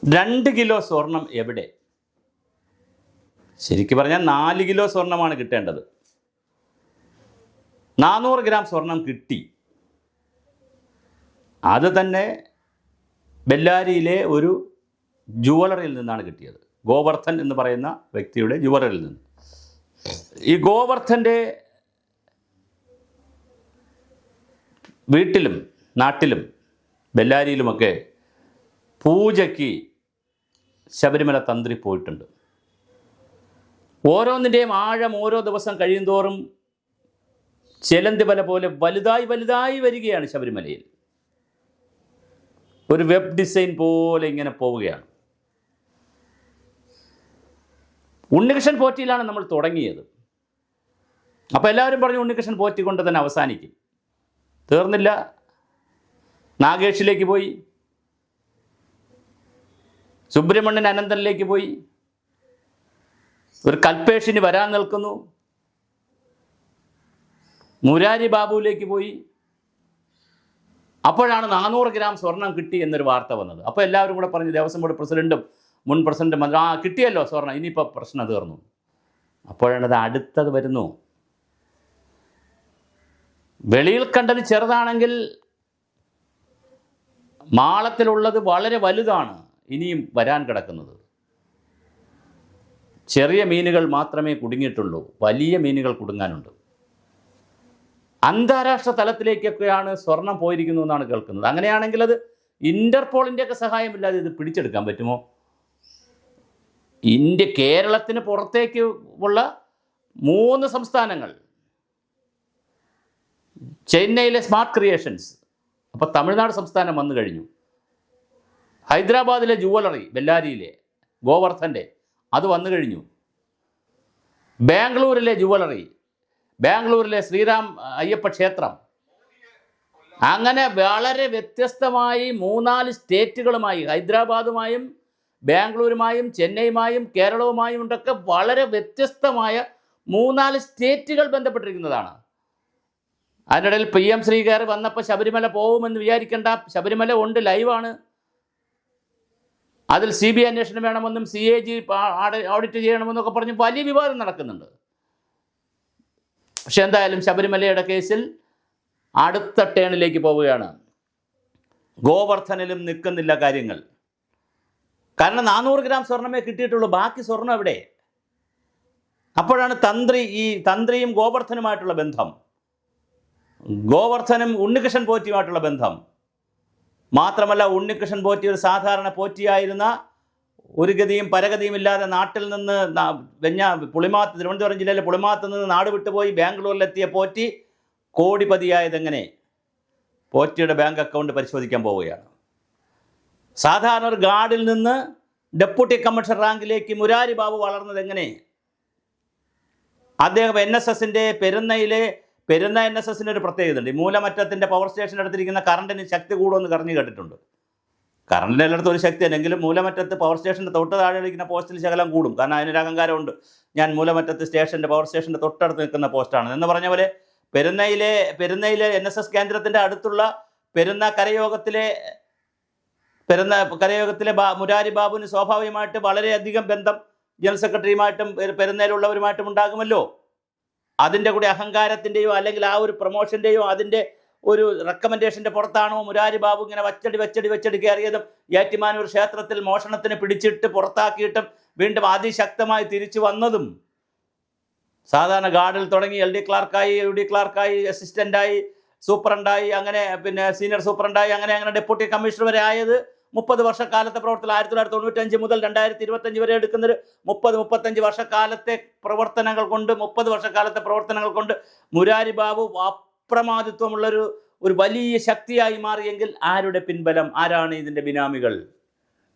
2 kilo സ്വർണം എവിടെ? ശരിക്കും പറഞ്ഞാൽ 4 കിലോ സ്വർണമാണ് കിട്ടേണ്ടത്. 400 ഗ്രാം സ്വർണം കിട്ടി. അത് തന്നെ ബെല്ലാരിയിലെ ഒരു ജുവലറിയിൽ നിന്നാണ് കിട്ടിയത്. ഗോവർദ്ധൻ എന്ന് പറയുന്ന വ്യക്തിയുടെ ജുവലറിയിൽ നിന്ന്. ഈ ഗോവർദ്ധൻ്റെ വീട്ടിലും നാട്ടിലും ബെല്ലാരിയിലുമൊക്കെ പൂജയ്ക്ക് ശബരിമല തന്ത്രി പോയിട്ടുണ്ട്. ഓരോന്നിൻ്റെയും ആഴം ഓരോ ദിവസം കഴിയുന്തോറും ചെലന്തി വല പോലെ വലുതായി വലുതായി വരികയാണ്. ശബരിമലയിൽ ഒരു വെബ് ഡിസൈൻ പോലെ ഇങ്ങനെ പോവുകയാണ്. ഉണ്ണികൃഷ്ണൻ പോറ്റിയിലാണ് നമ്മൾ തുടങ്ങിയത്. അപ്പോൾ എല്ലാവരും പറഞ്ഞു ഉണ്ണികൃഷ്ണൻ പോറ്റി കൊണ്ട് തന്നെ അവസാനിക്കും. തീർന്നില്ല. നാഗേഷിലേക്ക് പോയി, സുബ്രഹ്മണ്യൻ അനന്തനിലേക്ക് പോയി, ഒരു കൽപേഷിന് വരാൻ നിൽക്കുന്നു, മുരാരി ബാബുവിലേക്ക് പോയി. അപ്പോഴാണ് 400 ഗ്രാം സ്വർണം കിട്ടി എന്നൊരു വാർത്ത വന്നത്. അപ്പോൾ എല്ലാവരും കൂടെ പറഞ്ഞു, ദേവസ്വം ബോർഡ് പ്രസിഡൻറ്റും മുൻ പ്രസിഡൻറ്റും മന്ത്രി, കിട്ടിയല്ലോ സ്വർണം, ഇനിയിപ്പോൾ പ്രശ്നം തീർന്നു. അപ്പോഴാണത് അടുത്തത് വരുന്നു. വെളിയിൽ കണ്ടത് ചെറുതാണെങ്കിൽ മാളത്തിലുള്ളത് വളരെ വലുതാണ് ഇനിയും വരാൻ കിടക്കുന്നത്. ചെറിയ മീനുകൾ മാത്രമേ കുടുങ്ങിയിട്ടുള്ളൂ, വലിയ മീനുകൾ കുടുങ്ങാനുണ്ട്. അന്താരാഷ്ട്ര തലത്തിലേക്കൊക്കെയാണ് സ്വർണം പോയിരിക്കുന്നു എന്നാണ് കേൾക്കുന്നത്. അങ്ങനെയാണെങ്കിൽ അത് ഇൻ്റർപോളിൻ്റെയൊക്കെ സഹായമില്ലാതെ ഇത് പിടിച്ചെടുക്കാൻ പറ്റുമോ? കേരളത്തിന് പുറത്തേക്ക് ഉള്ള 3 സംസ്ഥാനങ്ങൾ, ചെന്നൈയിലെ സ്മാർട്ട് ക്രിയേഷൻസ്, അപ്പോൾ തമിഴ്നാട് സംസ്ഥാനം വന്നു കഴിഞ്ഞു. ഹൈദരാബാദിലെ ജുവലറി ബെല്ലാരിയിലെ ഗോവർദ്ധൻ്റെ അത് വന്നു കഴിഞ്ഞു. ബാംഗ്ലൂരിലെ ജുവലറി, ബാംഗ്ലൂരിലെ ശ്രീരാം അയ്യപ്പ ക്ഷേത്രം, അങ്ങനെ വളരെ വ്യത്യസ്തമായി 3-4 സ്റ്റേറ്റുകളുമായി, ഹൈദരാബാദുമായും ബാംഗ്ലൂരുമായും ചെന്നൈയുമായും കേരളവുമായും ഉണ്ടൊക്കെ വളരെ വ്യത്യസ്തമായ 3-4 സ്റ്റേറ്റുകൾ ബന്ധപ്പെട്ടിരിക്കുന്നതാണ്. അതിനിടയിൽ PM ശ്രീകാർ വന്നപ്പോൾ ശബരിമല പോകുമെന്ന് വിചാരിക്കേണ്ട. ശബരിമല ഉണ്ട്, ലൈവാണ്. അതിൽ CBI അന്വേഷണം വേണമെന്നും CAG ഓഡിറ്റ് ചെയ്യണമെന്നൊക്കെ പറഞ്ഞ് വലിയ വിവാദം നടക്കുന്നുണ്ട്. പക്ഷെ എന്തായാലും ശബരിമലയുടെ കേസിൽ അടുത്ത ടേണിലേക്ക് പോവുകയാണ്. ഗോവർദ്ധനിലും നിൽക്കുന്നില്ല കാര്യങ്ങൾ. കാരണം 400 ഗ്രാം സ്വർണമേ കിട്ടിയിട്ടുള്ളൂ, ബാക്കി സ്വർണം എവിടെ? അപ്പോഴാണ് തന്ത്രിയും ഗോവർദ്ധനുമായിട്ടുള്ള ബന്ധം, ഗോവർദ്ധനും ഉണ്ണികൃഷ്ണൻ പോറ്റിയുമായിട്ടുള്ള ബന്ധം. മാത്രമല്ല, ഉണ്ണികൃഷ്ണൻ പോറ്റി ഒരു സാധാരണ പോറ്റിയായിരുന്ന, ഒരു ഗതിയും പരഗതിയും ഇല്ലാതെ നാട്ടിൽ നിന്ന് തിരുവനന്തപുരം ജില്ലയിലെ പുളിമാത്ത് നിന്ന് നാട് വിട്ടുപോയി ബാംഗ്ലൂരിലെത്തിയ പോറ്റി കോടിപതിയായതെങ്ങനെ? പോറ്റിയുടെ ബാങ്ക് അക്കൗണ്ട് പരിശോധിക്കാൻ പോവുകയാണ്. സാധാരണ ഒരു ഗാർഡിൽ നിന്ന് ഡെപ്യൂട്ടി കമ്മീഷണർ റാങ്കിലേക്ക് മുരാരി ബാബു വളർന്നത് എങ്ങനെ? അദ്ദേഹം NSSൻ്റെ പെരുന്ന NSSൻ്റെ ഒരു പ്രത്യേകതയുണ്ട്. മൂലമറ്റത്തിൻ്റെ പവർ സ്റ്റേഷൻ എടുത്തിരിക്കുന്ന കറണ്ടിന് ശക്തി കൂടുമെന്ന് പറഞ്ഞു കേട്ടിട്ടുണ്ട്. കറണ്ടിൻ്റെ എല്ലായിടത്തും ഒരു ശക്തി ഉണ്ടെങ്കിലും മൂലമറ്റത്ത് പവർ സ്റ്റേഷൻ്റെ തൊട്ട് താഴെ ഇരിക്കുന്ന പോസ്റ്റിൽ ശകലം കൂടും. കാരണം അതിനൊരു അഹങ്കാരമുണ്ട്. ഞാൻ മൂലമറ്റത്ത് പവർ സ്റ്റേഷൻ്റെ തൊട്ടടുത്ത് നിൽക്കുന്ന പോസ്റ്റാണ് എന്ന് പറഞ്ഞ പോലെ പെരുന്നയിലെ NSS കേന്ദ്രത്തിൻ്റെ അടുത്തുള്ള പെരുന്ന കരയോഗത്തിലെ മുരാരി ബാബുവിന് സ്വാഭാവികമായിട്ട് വളരെയധികം ബന്ധം ജനറൽ സെക്രട്ടറിയുമായിട്ടും പെരുന്നയിലുള്ളവരുമായിട്ടും ഉണ്ടാകുമല്ലോ. അതിൻ്റെ കൂടെ അഹങ്കാരത്തിൻ്റെയോ അല്ലെങ്കിൽ ആ ഒരു പ്രൊമോഷൻ്റെയോ അതിൻ്റെ ഒരു റെക്കമെൻഡേഷൻ്റെ പുറത്താണോ മുരാരി ബാബു ഇങ്ങനെ വച്ചടി കയറിയതും ഏറ്റുമാനൂർ ക്ഷേത്രത്തിൽ മോഷണത്തിന് പിടിച്ചിട്ട് പുറത്താക്കിയിട്ടും വീണ്ടും അതിശക്തമായി തിരിച്ചു വന്നതും? സാധാരണ ഗാർഡിൽ തുടങ്ങി LD ക്ലാർക്കായി, UD ക്ലാർക്കായി, അസിസ്റ്റൻ്റായി, സൂപ്രണ്ടായി, അങ്ങനെ പിന്നെ സീനിയർ സൂപ്രണ്ടായി, അങ്ങനെ ഡെപ്യൂട്ടി കമ്മീഷണർ വരെ ആയത് 30 വർഷക്കാലത്തെ പ്രവർത്തനം. 1995 മുതൽ 2025 വരെ എടുക്കുന്നൊരു 30-35 വർഷക്കാലത്തെ പ്രവർത്തനങ്ങൾ കൊണ്ട് മുരാരി ബാബു അപ്രമാദിത്വമുള്ളൊരു വലിയ ശക്തിയായി മാറിയെങ്കിൽ ആരുടെ പിൻബലം? ആരാണ് ഇതിൻ്റെ ബിനാമികൾ?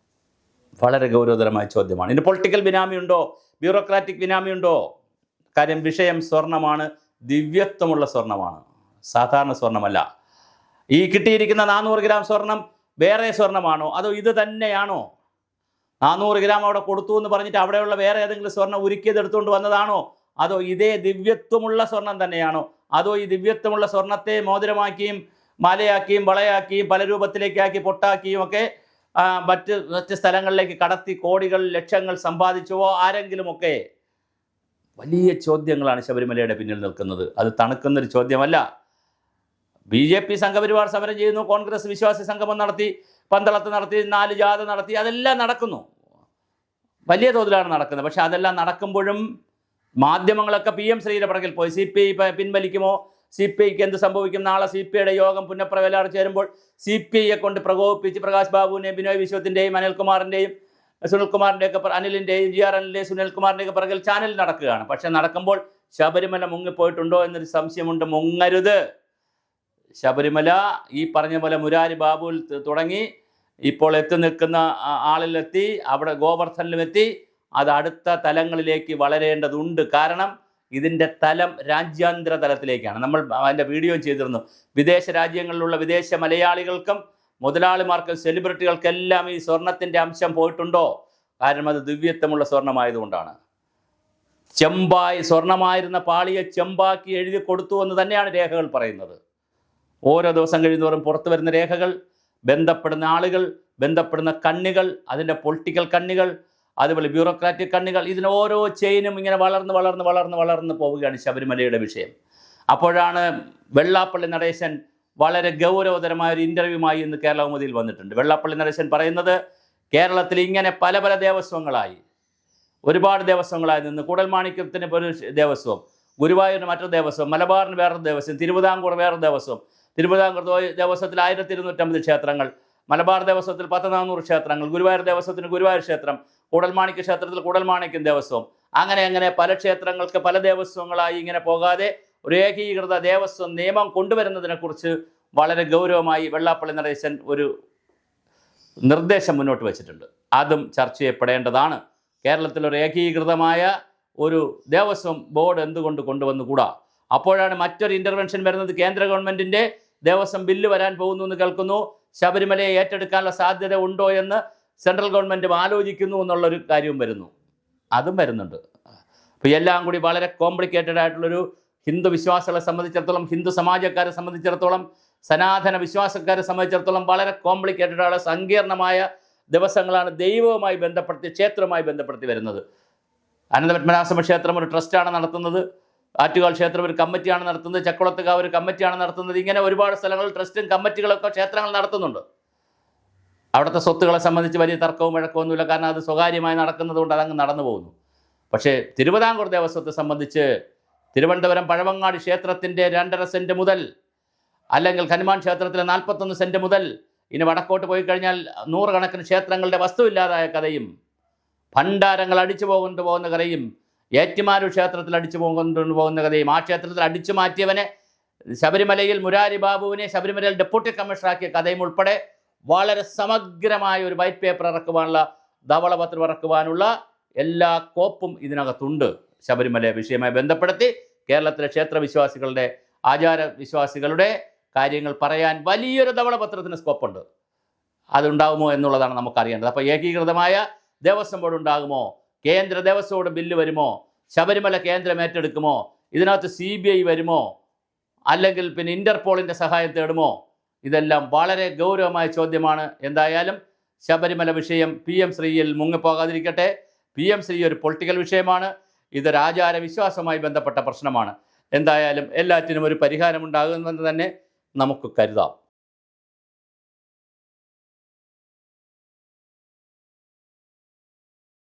വളരെ ഗൗരവതരമായ ചോദ്യമാണ്. ഇതിന് പൊളിറ്റിക്കൽ ബിനാമിയുണ്ടോ? ബ്യൂറോക്രാറ്റിക് ബിനാമിയുണ്ടോ? കാര്യം വിഷയം സ്വർണമാണ്, ദിവ്യത്വമുള്ള സ്വർണമാണ്, സാധാരണ സ്വർണമല്ല. ഈ കിട്ടിയിരിക്കുന്ന 400 ഗ്രാം സ്വർണം വേറെ സ്വർണമാണോ അതോ ഇത് തന്നെയാണോ? 400 ഗ്രാം അവിടെ കൊടുത്തു എന്ന് പറഞ്ഞിട്ട് അവിടെയുള്ള വേറെ ഏതെങ്കിലും സ്വർണം ഉരുക്കിയത് എടുത്തുകൊണ്ട് വന്നതാണോ? അതോ ഇതേ ദിവ്യത്വമുള്ള സ്വർണം തന്നെയാണോ? അതോ ഈ ദിവ്യത്വമുള്ള സ്വർണത്തെ മോതിരമാക്കിയും മാലയാക്കിയും വളയാക്കിയും പല രൂപത്തിലേക്കാക്കി പൊട്ടാക്കിയും ഒക്കെ മറ്റ് സ്ഥലങ്ങളിലേക്ക് കടത്തി കോടികൾ ലക്ഷങ്ങൾ സമ്പാദിച്ചുവോ ആരെങ്കിലുമൊക്കെ? വലിയ ചോദ്യങ്ങളാണ് ശബരിമലയുടെ പിന്നിൽ നിൽക്കുന്നത്. അത് തണുക്കുന്നൊരു ചോദ്യമല്ല. BJP സംഘപരിവാർ സമരം ചെയ്യുന്നു, കോൺഗ്രസ് വിശ്വാസി സംഗമം നടത്തി, പന്തളത്ത് നടത്തി, 4 ജാഥ നടത്തി, അതെല്ലാം നടക്കുന്നു, വലിയ തോതിലാണ് നടക്കുന്നത്. പക്ഷെ അതെല്ലാം നടക്കുമ്പോഴും മാധ്യമങ്ങളൊക്കെ PM ശ്രീയുടെ പുറകിൽ പോയി CPI പിൻവലിക്കുമോ, CPIക്ക് എന്ത് സംഭവിക്കും, നാളെ CPIയുടെ യോഗം പുനഃപ്രവേലാർ ചേരുമ്പോൾ CPIയെ കൊണ്ട് പ്രകോപിപ്പിച്ച് പ്രകാശ് ബാബുവിനെയും ബിനോയ് വിശ്വത്തിൻ്റെയും അനിൽകുമാറിൻ്റെയും സുനിൽകുമാറിൻ്റെയൊക്കെ അനിലിൻ്റെയും GR അനിലിൻ്റെയും സുനിൽകുമാറിൻ്റെയൊക്കെ പുറകിൽ ചാനൽ നടക്കുകയാണ്. പക്ഷെ നടക്കുമ്പോൾ ശബരിമല മുങ്ങിപ്പോയിട്ടുണ്ടോ എന്നൊരു സംശയമുണ്ട്. മുങ്ങരുത്. ശബരിമല ഈ പറഞ്ഞ പോലെ മുരാരി ബാബുവിൽ തുടങ്ങി ഇപ്പോൾ എത്തി നിൽക്കുന്ന ആളിലെത്തി, അവിടെ ഗോവർദ്ധനിലുമെത്തി. അത് അടുത്ത തലങ്ങളിലേക്ക് വളരേണ്ടതുണ്ട്. കാരണം ഇതിൻ്റെ തലം രാജ്യാന്തര തലത്തിലേക്കാണ്. നമ്മൾ അതിൻ്റെ വീഡിയോ ചെയ്തിരുന്നു. വിദേശ രാജ്യങ്ങളിലുള്ള വിദേശ മലയാളികൾക്കും മുതലാളിമാർക്കും സെലിബ്രിറ്റികൾക്കെല്ലാം ഈ സ്വർണത്തിൻ്റെ അംശം പോയിട്ടുണ്ടോ? കാരണം അത് ദിവ്യത്വമുള്ള സ്വർണമായതുകൊണ്ടാണ്. സ്വർണമായിരുന്ന പാളിയെ ചെമ്പാക്കി എഴുതി കൊടുത്തു എന്ന് തന്നെയാണ് രേഖകൾ പറയുന്നത്. ഓരോ ദിവസം കഴിയുന്നവരും പുറത്തു വരുന്ന രേഖകൾ, ബന്ധപ്പെടുന്ന ആളുകൾ, ബന്ധപ്പെടുന്ന കണ്ണികൾ, അതിൻ്റെ പൊളിറ്റിക്കൽ കണ്ണികൾ, അതുപോലെ ബ്യൂറോക്രാറ്റിക് കണ്ണികൾ, ഇതിന് ഓരോ ചെയിനും ഇങ്ങനെ വളർന്ന് പോവുകയാണ് ശബരിമലയുടെ വിഷയം. അപ്പോഴാണ് വെള്ളാപ്പള്ളി നടേശൻ വളരെ ഗൗരവതരമായ ഒരു ഇൻ്റർവ്യൂമായി ഇന്ന് കേരളകൗമുദിയിൽ വന്നിട്ടുണ്ട്. വെള്ളാപ്പള്ളി നടേശൻ പറയുന്നത്, കേരളത്തിൽ ഇങ്ങനെ പല ദേവസ്വങ്ങളായി, ഒരുപാട് ദേവസ്വങ്ങളായി നിന്ന്, കൂടൽമാണിക്യത്തിന് ഒരു ദേവസ്വം, ഗുരുവായൂരിന് മറ്റൊരു ദേവസ്വം, മലബാറിന് വേറൊരു ദേവസ്വം, തിരുവിതാംകൂർ വേറൊരു ദേവസ്വം, തിരുവിതാംകൂർ ദേവസ്വത്തിൽ 1250 ക്ഷേത്രങ്ങൾ, മലബാർ ദേവസ്വത്തിൽ 10400 ക്ഷേത്രങ്ങൾ, ഗുരുവായൂർ ദേവസ്വത്തിന് ഗുരുവായൂർ ക്ഷേത്രം, കൂടൽമാണിക്യ ക്ഷേത്രത്തിൽ കൂടൽമാണിക്യം ദേവസ്വം, അങ്ങനെ പല ക്ഷേത്രങ്ങൾക്ക് പല ദേവസ്വങ്ങളായി ഇങ്ങനെ പോകാതെ ഒരു ഏകീകൃത ദേവസ്വം നിയമം കൊണ്ടുവരുന്നതിനെക്കുറിച്ച് വളരെ ഗൗരവമായി വെള്ളാപ്പള്ളി നടേശൻ ഒരു നിർദ്ദേശം മുന്നോട്ട് വച്ചിട്ടുണ്ട്. അതും ചർച്ച ചെയ്യപ്പെടേണ്ടതാണ്. കേരളത്തിൽ ഒരു ഏകീകൃതമായ ഒരു ദേവസ്വം ബോർഡ് എന്തുകൊണ്ട് കൊണ്ടുവന്നുകൂടാ? അപ്പോഴാണ് മറ്റൊരു ഇൻ്റർവെൻഷൻ വരുന്നത്. കേന്ദ്ര ഗവൺമെൻറ്റിൻ്റെ ദേവസ്വം ബില്ല് വരാൻ പോകുന്നു എന്ന് കേൾക്കുന്നു. ശബരിമലയെ ഏറ്റെടുക്കാനുള്ള സാധ്യത ഉണ്ടോ എന്ന് സെൻട്രൽ ഗവൺമെൻറ്റും ആലോചിക്കുന്നു എന്നുള്ളൊരു കാര്യവും വരുന്നു. അതും വരുന്നുണ്ട്. അപ്പോൾ എല്ലാം കൂടി വളരെ കോംപ്ലിക്കേറ്റഡ് ആയിട്ടുള്ളൊരു ഹിന്ദു വിശ്വാസികളെ സംബന്ധിച്ചിടത്തോളം, ഹിന്ദു സമാജക്കാരെ സംബന്ധിച്ചിടത്തോളം, സനാതന വിശ്വാസക്കാരെ സംബന്ധിച്ചിടത്തോളം വളരെ കോംപ്ലിക്കേറ്റഡ് ആയ സങ്കീർണമായ ദിവസങ്ങളാണ് ദൈവവുമായി ബന്ധപ്പെടുത്തി, ക്ഷേത്രവുമായി ബന്ധപ്പെടുത്തി വരുന്നത്. അനന്തപത്മനാഭ ക്ഷേത്രം ഒരു ട്രസ്റ്റാണ് നടത്തുന്നത്, ആറ്റുകാൽ ക്ഷേത്രം ഒരു കമ്മിറ്റിയാണ് നടത്തുന്നത്, ചക്കുളത്തുകാവ് ഒരു കമ്മിറ്റിയാണ് നടത്തുന്നത്. ഇങ്ങനെ ഒരുപാട് സ്ഥലങ്ങളിൽ ട്രസ്റ്റും കമ്മിറ്റികളൊക്കെ ക്ഷേത്രങ്ങൾ നടത്തുന്നുണ്ട്. അവിടുത്തെ സ്വത്തുക്കളെ സംബന്ധിച്ച് വലിയ തർക്കവും വഴക്കമൊന്നുമില്ല. കാരണം അത് സ്വകാര്യമായി നടക്കുന്നത് കൊണ്ട് അതങ്ങ് നടന്നു പോകുന്നു. പക്ഷേ തിരുവിതാംകൂർ ദേവസ്വത്തെ സംബന്ധിച്ച് തിരുവനന്തപുരം പഴവങ്ങാടി ക്ഷേത്രത്തിൻ്റെ 2.5 സെൻറ്റ് മുതൽ, അല്ലെങ്കിൽ ഹനുമാൻ ക്ഷേത്രത്തിലെ 41 സെൻറ്റ് മുതൽ, ഇനി വടക്കോട്ട് പോയി കഴിഞ്ഞാൽ 100 കണക്കിന് ക്ഷേത്രങ്ങളുടെ വസ്തുവില്ലാതായ കഥയും, ഭണ്ഡാരങ്ങൾ അടിച്ചു പോകുന്ന കഥയും, ഏറ്റുമാനൂർ ക്ഷേത്രത്തിൽ അടിച്ചു പോകുന്ന കഥയും, ആ ക്ഷേത്രത്തിൽ അടിച്ചു മാറ്റിയവനെ ശബരിമലയിൽ മുരാരി ബാബുവിനെ ശബരിമലയിൽ ഡെപ്യൂട്ടി കമ്മീഷണറാക്കിയ കഥയും ഉൾപ്പെടെ വളരെ സമഗ്രമായ ഒരു വൈറ്റ് പേപ്പർ ഇറക്കുവാനുള്ള, ധവളപത്രം ഇറക്കുവാനുള്ള എല്ലാ കോപ്പും ഇതിനകത്തുണ്ട്. ശബരിമല വിഷയവുമായി ബന്ധപ്പെടുത്തി കേരളത്തിലെ ക്ഷേത്രവിശ്വാസികളുടെ, ആചാരവിശ്വാസികളുടെ കാര്യങ്ങൾ പറയാൻ വലിയൊരു ധവളപത്രത്തിന് സ്കോപ്പുണ്ട്. അതുണ്ടാകുമോ എന്നുള്ളതാണ് നമുക്കറിയേണ്ടത്. അപ്പോൾ ഏകീകൃതമായ ദേവസ്വം ബോർഡ് ഉണ്ടാകുമോ? കേന്ദ്ര ദേവസ്വം ബോർഡ് ബില്ല് വരുമോ? ശബരിമല കേന്ദ്രം ഏറ്റെടുക്കുമോ? ഇതിനകത്ത് CBI വരുമോ? അല്ലെങ്കിൽ പിന്നെ ഇൻ്റർപോളിൻ്റെ സഹായം തേടുമോ? ഇതെല്ലാം വളരെ ഗൗരവമായ ചോദ്യമാണ്. എന്തായാലും ശബരിമല വിഷയം PM ശ്രീയിൽ മുങ്ങിപ്പോകാതിരിക്കട്ടെ. PM ശ്രീ ഒരു പൊളിറ്റിക്കൽ വിഷയമാണ്. ഇതൊരു ആചാരവിശ്വാസവുമായി ബന്ധപ്പെട്ട പ്രശ്നമാണ്. എന്തായാലും എല്ലാറ്റിനും ഒരു പരിഹാരമുണ്ടാകുമെന്ന് തന്നെ നമുക്ക് കരുതാം.